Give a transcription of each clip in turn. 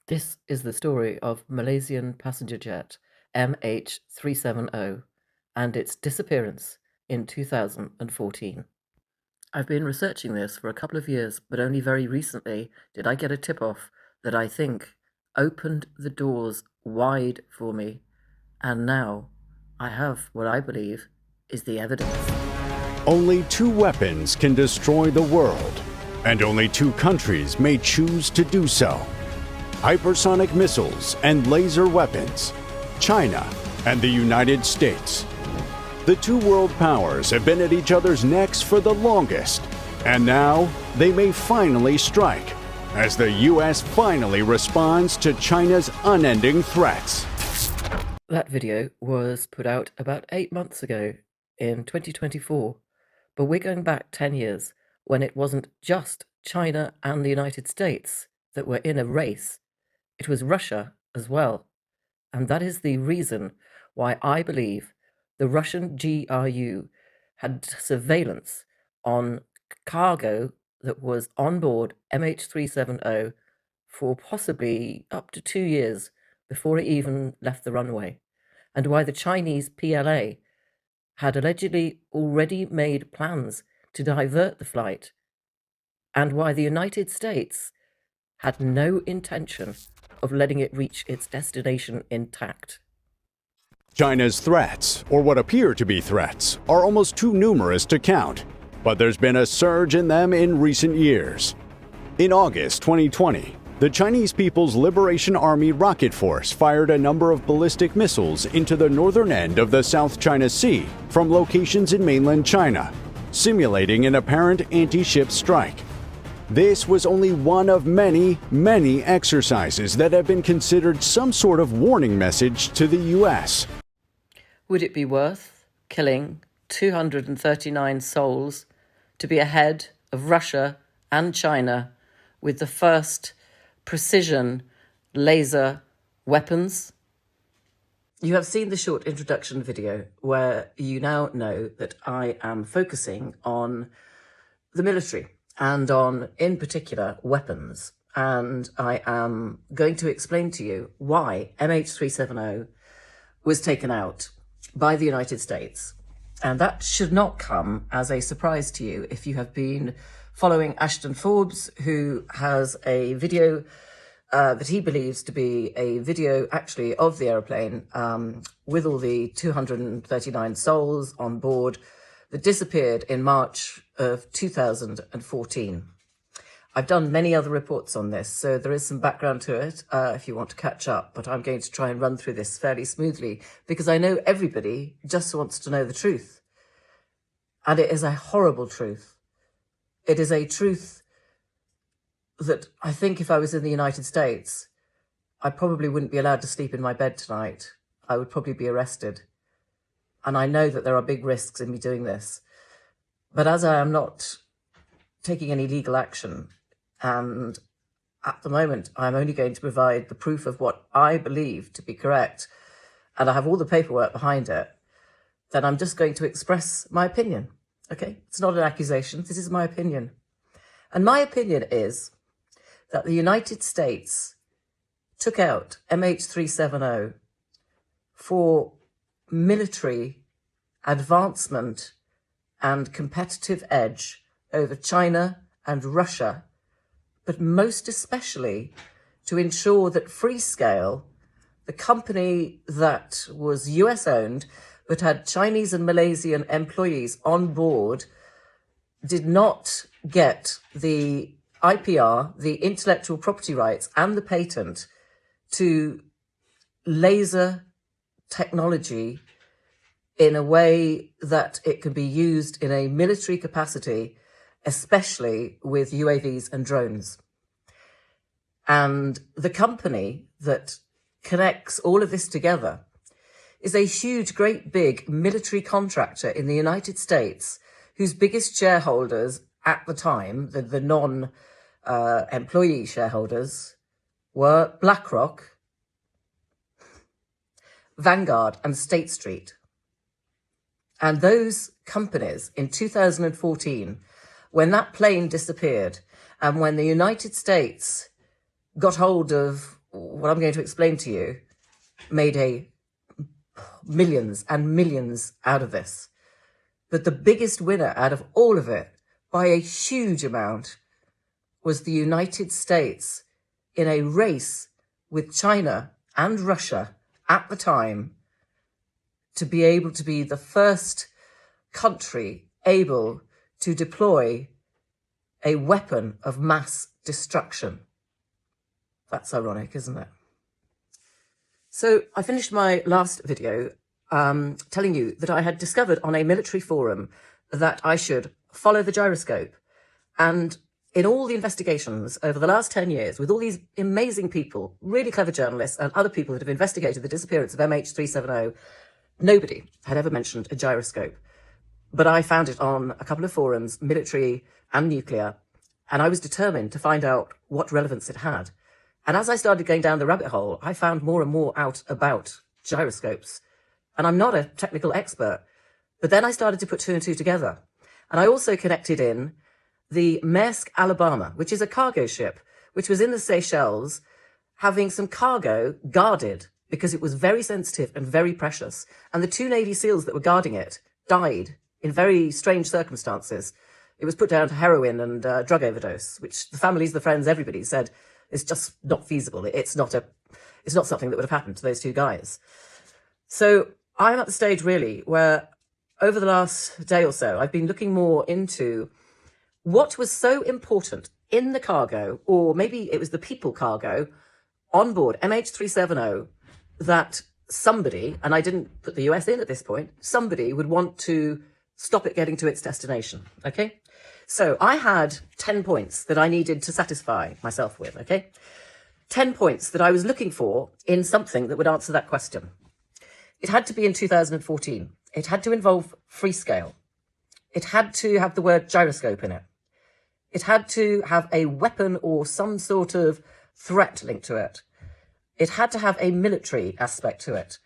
This is the story of Malaysian passenger jet MH370 and its disappearance in 2014. I've been researching this for a couple of years, but only very recently did I get a tip-off that I think opened the doors wide for me, and now I have what I believe is the evidence. Only two weapons can destroy the world, and only two countries may choose to do so. Hypersonic missiles and laser weapons, China and the United States. The two world powers have been at each other's necks for the longest, and now they may finally strike, as the US finally responds to China's unending threats. That video was put out about 8 months ago in 2024, but we're going back 10 years when it wasn't just China and the United States that were in a race. It was Russia as well, and that is the reason why I believe the Russian GRU had surveillance on cargo that was on board MH370 for possibly up to 2 years before it even left the runway, and why the Chinese PLA had allegedly already made plans to divert the flight, and why the United States had no intention of letting it reach its destination intact. China's threats, or what appear to be threats, are almost too numerous to count, but there's been a surge in them in recent years. In August 2020, the Chinese People's Liberation Army Rocket Force fired a number of ballistic missiles into the northern end of the South China Sea from locations in mainland China, simulating an apparent anti-ship strike. This was only one of many exercises that have been considered some sort of warning message to the US. Would it be worth killing 239 souls to be ahead of Russia and China with the first precision laser weapons? You have seen the short introduction video where you now know that I am focusing on the military and on, in particular, weapons. And I am going to explain to you why MH370 was taken out by the United States. And that should not come as a surprise to you if you have been following Ashton Forbes, who has a video that he believes to be a video actually of the aeroplane with all the 239 souls on board that disappeared in March of 2014. I've done many other reports on this, so there is some background to it if you want to catch up, but I'm going to try and run through this fairly smoothly because I know everybody just wants to know the truth. And it is a horrible truth. It is a truth that I think if I was in the United States, I probably wouldn't be allowed to sleep in my bed tonight. I would probably be arrested. And I know that there are big risks in me doing this. But as I am not taking any legal action, and at the moment I'm only going to provide the proof of what I believe to be correct, and I have all the paperwork behind it, then I'm just going to express my opinion. Okay? It's not an accusation. This is my opinion. And my opinion is that the United States took out MH370 for military advancement and competitive edge over China and Russia, but most especially to ensure that Freescale, the company that was US owned but had Chinese and Malaysian employees on board, did not get the IPR, the intellectual property rights and the patent to laser technology in a way that it can be used in a military capacity, especially with UAVs and drones. And the company that connects all of this together is a huge, great big military contractor in the United States whose biggest shareholders at the time, the non-employee shareholders, were BlackRock, Vanguard and State Street. And those companies in 2014, when that plane disappeared and when the United States got hold of what I'm going to explain to you made millions and millions out of this. But the biggest winner out of all of it, by a huge amount, was the United States in a race with China and Russia at the time to be able to be the first country able to deploy a weapon of mass destruction. That's ironic, isn't it? So I finished my last video telling you that I had discovered on a military forum that I should follow the gyroscope. And in all the investigations over the last 10 years, with all these amazing people, really clever journalists and other people that have investigated the disappearance of MH370, nobody had ever mentioned a gyroscope. But I found it on a couple of forums, military and nuclear, and I was determined to find out what relevance it had. And as I started going down the rabbit hole, I found more and more out about gyroscopes. And I'm not a technical expert, but then I started to put two and two together. And I also connected in the Maersk Alabama, which is a cargo ship, which was in the Seychelles, having some cargo guarded because it was very sensitive and very precious. And the two Navy SEALs that were guarding it died in very strange circumstances. It was put down to heroin and drug overdose, which the families, the friends, everybody said is just not feasible. It's not something that would have happened to those two guys. So I'm at the stage really where over the last day or so, I've been looking more into what was so important in the cargo, or maybe it was the people cargo on board MH370, that somebody, and I didn't put the US in at this point, somebody would want to stop it getting to its destination. Okay. So I had 10 points that I needed to satisfy myself with, okay? 10 points that I was looking for in something that would answer that question. It had to be in 2014. It had to involve Freescale. It had to have the word gyroscope in it. It had to have a weapon or some sort of threat linked to it. It had to have a military aspect to it.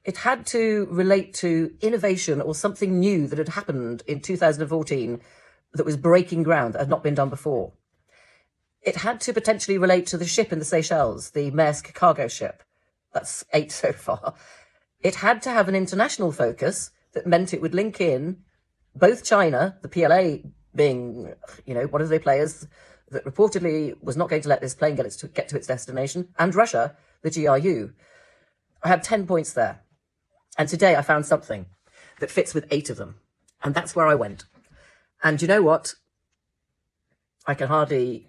It had to relate to innovation or something new that had happened in 2014 that was breaking ground that had not been done before. It had to potentially relate to the ship in the Seychelles, the Maersk cargo ship. That's 8 so far. It had to have an international focus that meant it would link in both China, the PLA being, one of the players that reportedly was not going to let this plane get to its destination, and Russia, the GRU. I had 10 points there. And today I found something that fits with 8 of them. And that's where I went. And you know what? I can hardly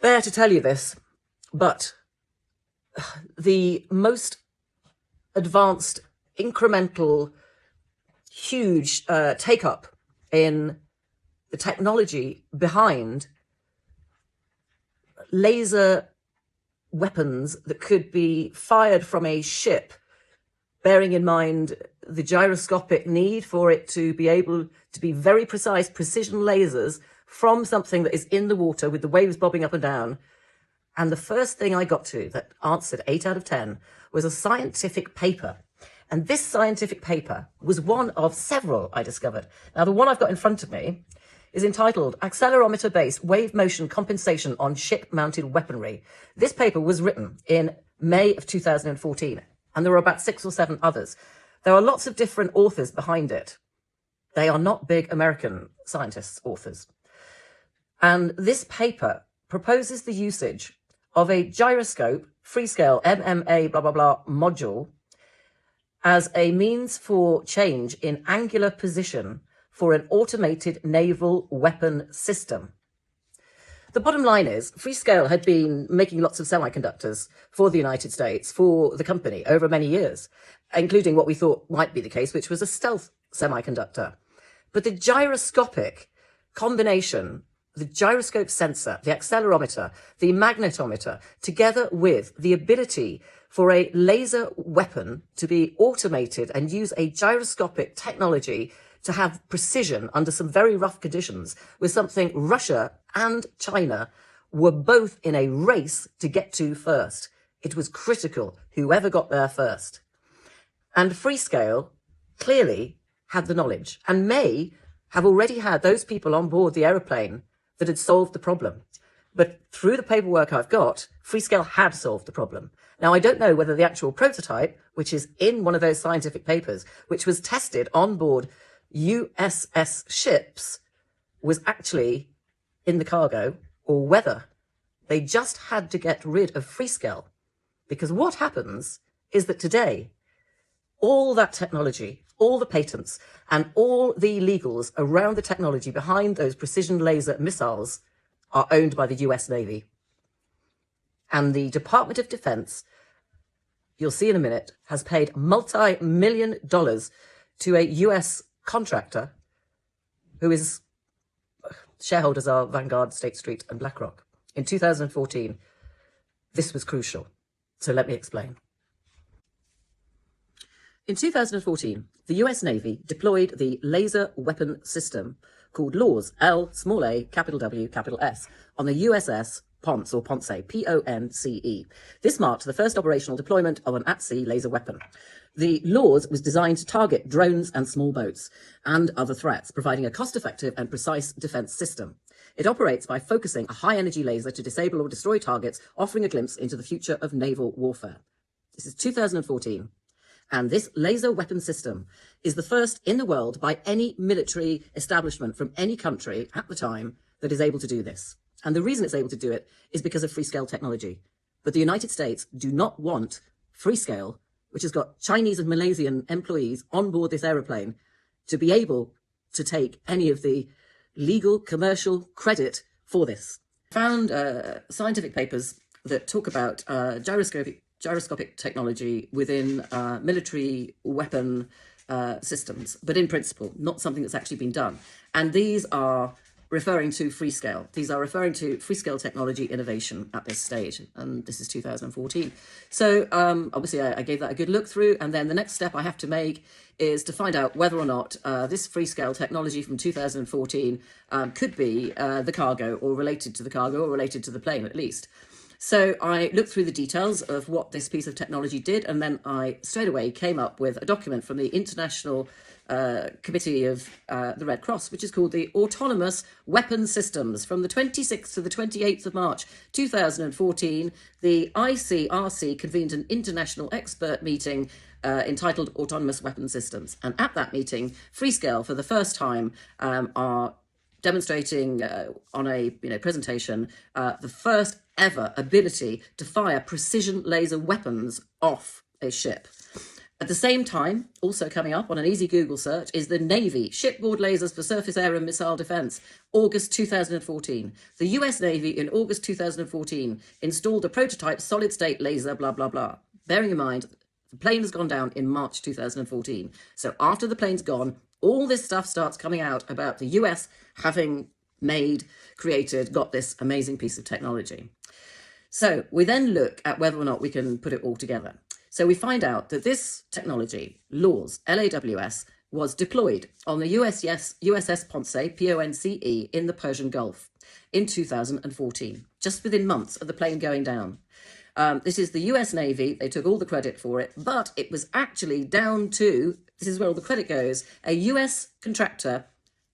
bear to tell you this, but the most advanced, incremental, huge take-up in the technology behind laser weapons that could be fired from a ship, bearing in mind the gyroscopic need for it to be able to be very precise, precision lasers from something that is in the water with the waves bobbing up and down. And the first thing I got to that answered 8 out of 10 was a scientific paper. And this scientific paper was one of several I discovered. Now, the one I've got in front of me is entitled Accelerometer-Based Wave Motion Compensation on Ship-Mounted Weaponry. This paper was written in May of 2014, and there were about 6 or 7 others. There are lots of different authors behind it. They are not big American scientists, authors. And this paper proposes the usage of a gyroscope, Freescale MMA blah, blah, blah module as a means for change in angular position for an automated naval weapon system. The bottom line is, Freescale had been making lots of semiconductors for the United States, for the company, over many years, including what we thought might be the case, which was a stealth semiconductor. But the gyroscopic combination, the gyroscope sensor, the accelerometer, the magnetometer, together with the ability for a laser weapon to be automated and use a gyroscopic technology to have precision under some very rough conditions, was something Russia and China were both in a race to get to first. It was critical, whoever got there first. And Freescale clearly had the knowledge and may have already had those people on board the aeroplane that had solved the problem. But through the paperwork I've got, Freescale had solved the problem. Now, I don't know whether the actual prototype, which is in one of those scientific papers, which was tested on board USS ships, was actually in the cargo, or whether they just had to get rid of Freescale. Because what happens is that today, all that technology, all the patents, and all the legals around the technology behind those precision laser missiles are owned by the US Navy. And the Department of Defense, you'll see in a minute, has paid multi-million dollars to a US contractor who is, shareholders are Vanguard, State Street, and BlackRock. In 2014, this was crucial. So let me explain. In 2014, the US Navy deployed the laser weapon system called LAWS, L, small a, capital W, capital S, on the USS Ponce, or Ponce, P-O-N-C-E. This marked the first operational deployment of an at-sea laser weapon. The LAWS was designed to target drones and small boats and other threats, providing a cost-effective and precise defense system. It operates by focusing a high-energy laser to disable or destroy targets, offering a glimpse into the future of naval warfare. This is 2014. And this laser weapon system is the first in the world by any military establishment from any country at the time that is able to do this. And the reason it's able to do it is because of Freescale technology. But the United States do not want Freescale, which has got Chinese and Malaysian employees on board this aeroplane, to be able to take any of the legal, commercial credit for this. I found scientific papers that talk about gyroscopic technology within military weapon systems, but in principle, not something that's actually been done. And these are referring to Freescale. These are referring to Freescale technology innovation at this stage, and this is 2014. So obviously I gave that a good look through, and then the next step I have to make is to find out whether or not this Freescale technology from 2014 could be the cargo, or related to the cargo, or related to the plane at least. So I looked through the details of what this piece of technology did, and then I straight away came up with a document from the International Committee of the Red Cross, which is called the Autonomous Weapons Systems. From the 26th to the 28th of March 2014, the ICRC convened an international expert meeting entitled Autonomous Weapons Systems. And at that meeting, Freescale, for the first time, are demonstrating on a presentation the first ever ability to fire precision laser weapons off a ship. At the same time, also coming up on an easy Google search, is the Navy Shipboard Lasers for Surface Air and Missile Defense, August 2014. The US Navy in August 2014 installed a prototype solid-state laser, blah, blah, blah. Bearing in mind, the plane has gone down in March 2014. So after the plane's gone, all this stuff starts coming out about the US having got this amazing piece of technology. So we then look at whether or not we can put it all together. So we find out that this technology, LAWS, L-A-W-S, was deployed on the USS Ponce, P-O-N-C-E, in the Persian Gulf in 2014, just within months of the plane going down. This is the US Navy. They took all the credit for it, but it was actually down to, this is where all the credit goes, a US contractor,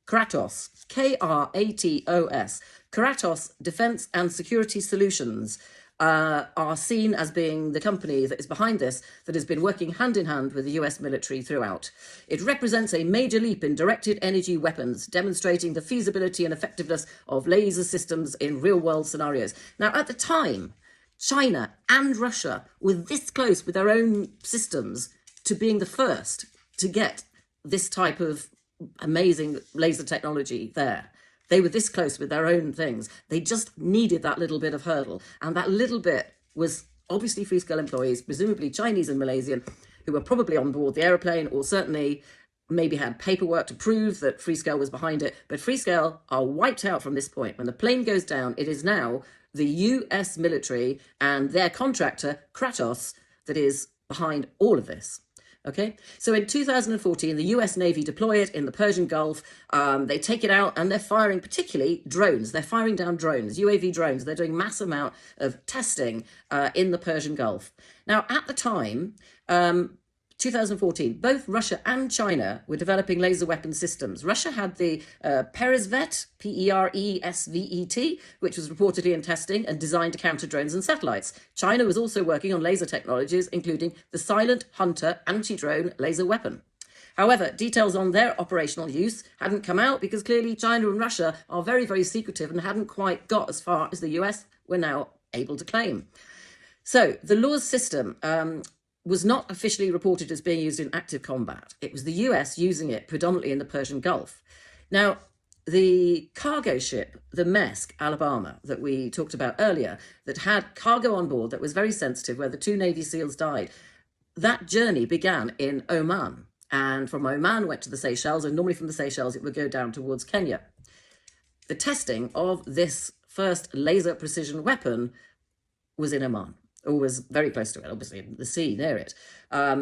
Kratos, K-R-A-T-O-S. Kratos Defense and Security Solutions are seen as being the company that is behind this, that has been working hand in hand with the US military throughout. It represents a major leap in directed energy weapons, demonstrating the feasibility and effectiveness of laser systems in real-world scenarios. Now, at the time, China and Russia were this close with their own systems to being the first to get this type of amazing laser technology there. They were this close with their own things. They just needed that little bit of hurdle. And that little bit was obviously Freescale employees, presumably Chinese and Malaysian, who were probably on board the aeroplane, or certainly maybe had paperwork to prove that Freescale was behind it. But Freescale are wiped out from this point. When the plane goes down, it is now the US military and their contractor, Kratos, that is behind all of this. Okay, so in 2014, the US Navy deploy it in the Persian Gulf. They take it out and they're firing particularly drones. They're firing down drones, UAV drones. They're doing mass amount of testing in the Persian Gulf. Now, at the time, 2014, both Russia and China were developing laser weapon systems. Russia had the Peresvet, Peresvet, which was reportedly in testing and designed to counter drones and satellites. China was also working on laser technologies, including the Silent Hunter anti-drone laser weapon. However, details on their operational use hadn't come out because clearly China and Russia are very, very secretive and hadn't quite got as far as the US were now able to claim. So the LAWS system was not officially reported as being used in active combat. It was the US using it predominantly in the Persian Gulf. Now, the cargo ship, the Maersk, Alabama, that we talked about earlier, that had cargo on board that was very sensitive, where the 2 Navy SEALs died, that journey began in Oman. And from Oman went to the Seychelles, and normally from the Seychelles it would go down towards Kenya. The testing of this first laser precision weapon was in Oman, or was very close to it, obviously in the sea near it.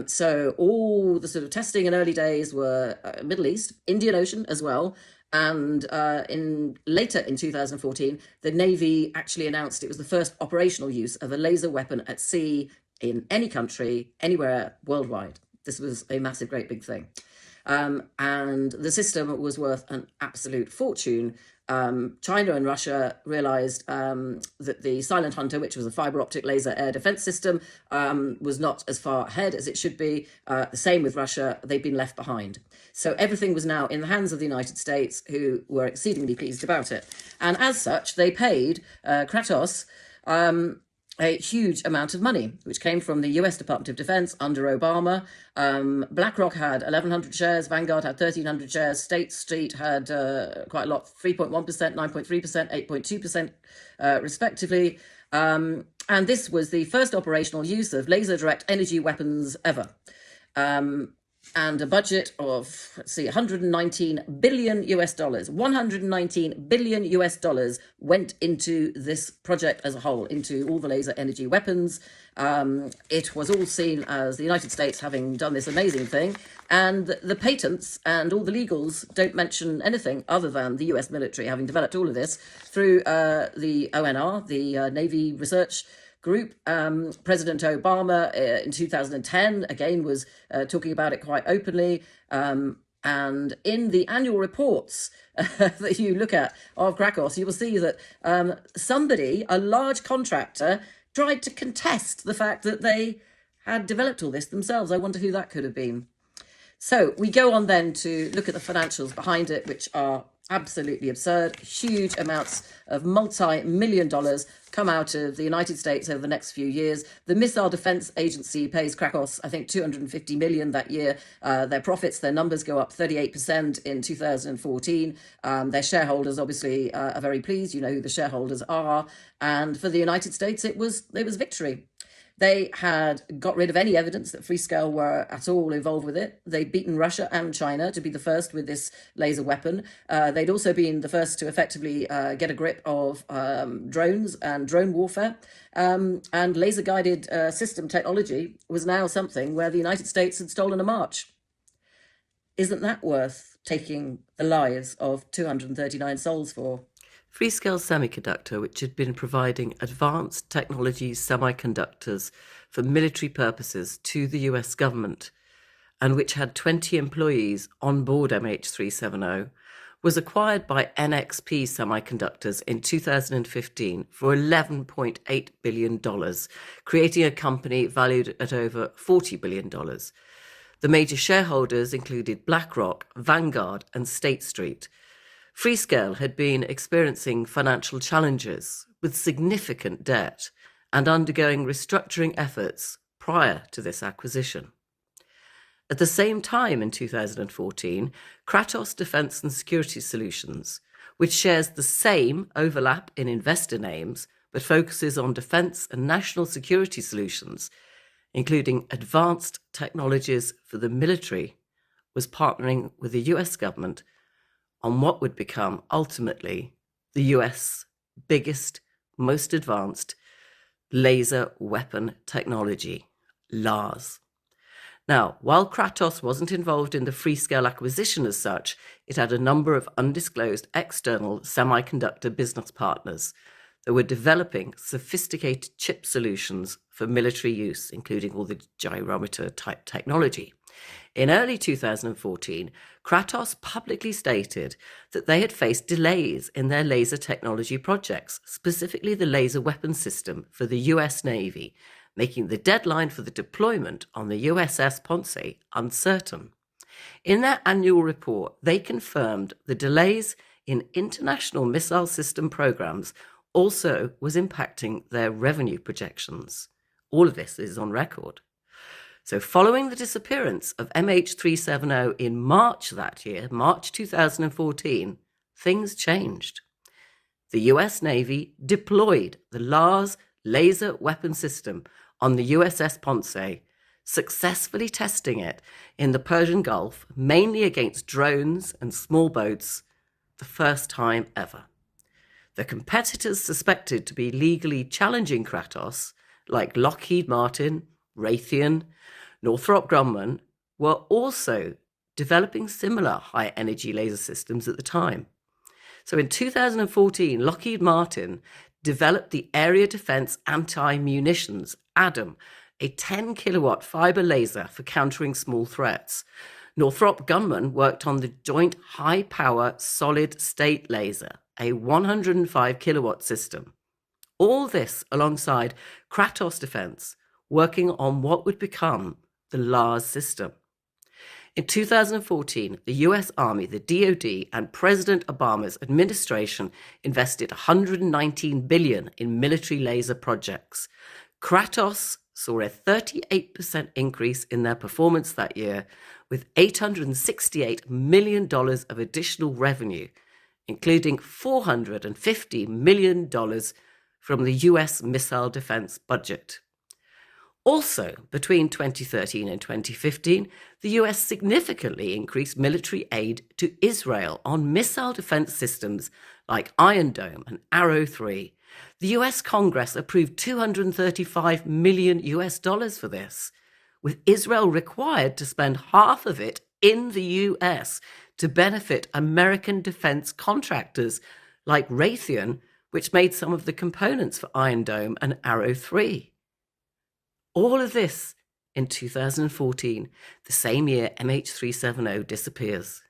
So all the sort of testing in early days were Middle East, Indian Ocean as well. And later in 2014, the Navy actually announced it was the first operational use of a laser weapon at sea in any country, anywhere worldwide. This was a massive, great big thing. And the system was worth an absolute fortune. China and Russia realized that the Silent Hunter, which was a fiber optic laser air defense system, was not as far ahead as it should be. The same with Russia, they'd been left behind. So everything was now in the hands of the United States, who were exceedingly pleased about it. And as such, they paid Kratos a huge amount of money, which came from the US Department of Defense under Obama. BlackRock had 1,100 shares, Vanguard had 1,300 shares, State Street had quite a lot, 3.1%, 9.3%, 8.2% respectively. And this was the first operational use of laser direct energy weapons ever. And a budget of, 119 billion US dollars. 119 billion US dollars went into this project as a whole, into all the laser energy weapons. It was all seen as the United States having done this amazing thing. And the patents and all the legals don't mention anything other than the US military having developed all of this through the ONR, the Navy Research Group. President Obama in 2010 again was talking about it quite openly, and in the annual reports that you look at of Kratos, you will see that somebody, a large contractor, tried to contest the fact that they had developed all this themselves. I wonder who that could have been. So we go on then to look at the financials behind it, which are absolutely absurd. Huge amounts of multi-million dollars come out of the United States over the next few years. The Missile Defense Agency pays Kratos, I think, $250 million that year. Their profits, their numbers go up 38% in 2014. Their shareholders obviously are very pleased. You know who the shareholders are. And for the United States, it was victory. They had got rid of any evidence that Freescale were at all involved with it. They'd beaten Russia and China to be the first with this laser weapon. They'd also been the first to effectively get a grip of drones and drone warfare. And laser-guided system technology was now something where the United States had stolen a march. Isn't that worth taking the lives of 239 souls for? Freescale Semiconductor, which had been providing advanced technology semiconductors for military purposes to the US government, and which had 20 employees on board MH370, was acquired by NXP Semiconductors in 2015 for $11.8 billion, creating a company valued at over $40 billion. The major shareholders included BlackRock, Vanguard, and State Street. Freescale had been experiencing financial challenges with significant debt and undergoing restructuring efforts prior to this acquisition. At the same time in 2014, Kratos Defense and Security Solutions, which shares the same overlap in investor names but focuses on defense and national security solutions, including advanced technologies for the military, was partnering with the US government on what would become ultimately the US biggest, most advanced laser weapon technology, LARS. Now, while Kratos wasn't involved in the Freescale acquisition as such, it had a number of undisclosed external semiconductor business partners that were developing sophisticated chip solutions for military use, including all the gyrometer type technology. In early 2014, Kratos publicly stated that they had faced delays in their laser technology projects, specifically the laser weapon system for the US Navy, making the deadline for the deployment on the USS Ponce uncertain. In their annual report, they confirmed the delays in international missile system programs also was impacting their revenue projections. All of this is on record. So following the disappearance of MH370 in March that year, March 2014, things changed. The US Navy deployed the LARS laser weapon system on the USS Ponce, successfully testing it in the Persian Gulf, mainly against drones and small boats, the first time ever. The competitors suspected to be legally challenging Kratos, like Lockheed Martin, Raytheon, Northrop Grumman, were also developing similar high-energy laser systems at the time. So in 2014, Lockheed Martin developed the Area Defense Anti-Munitions, ADAM, a 10-kilowatt fiber laser for countering small threats. Northrop Grumman worked on the Joint High-Power Solid-State Laser, a 105-kilowatt system. All this alongside Kratos Defense, working on what would become the LARS system. In 2014, the US Army, the DOD, and President Obama's administration invested $119 billion in military laser projects. Kratos saw a 38% increase in their performance that year, with $868 million of additional revenue, including $450 million from the US missile defense budget. Also, between 2013 and 2015, the US significantly increased military aid to Israel on missile defense systems like Iron Dome and Arrow 3. The US Congress approved $235 million for this, with Israel required to spend half of it in the US to benefit American defense contractors like Raytheon, which made some of the components for Iron Dome and Arrow 3. All of this in 2014, the same year MH370 disappears.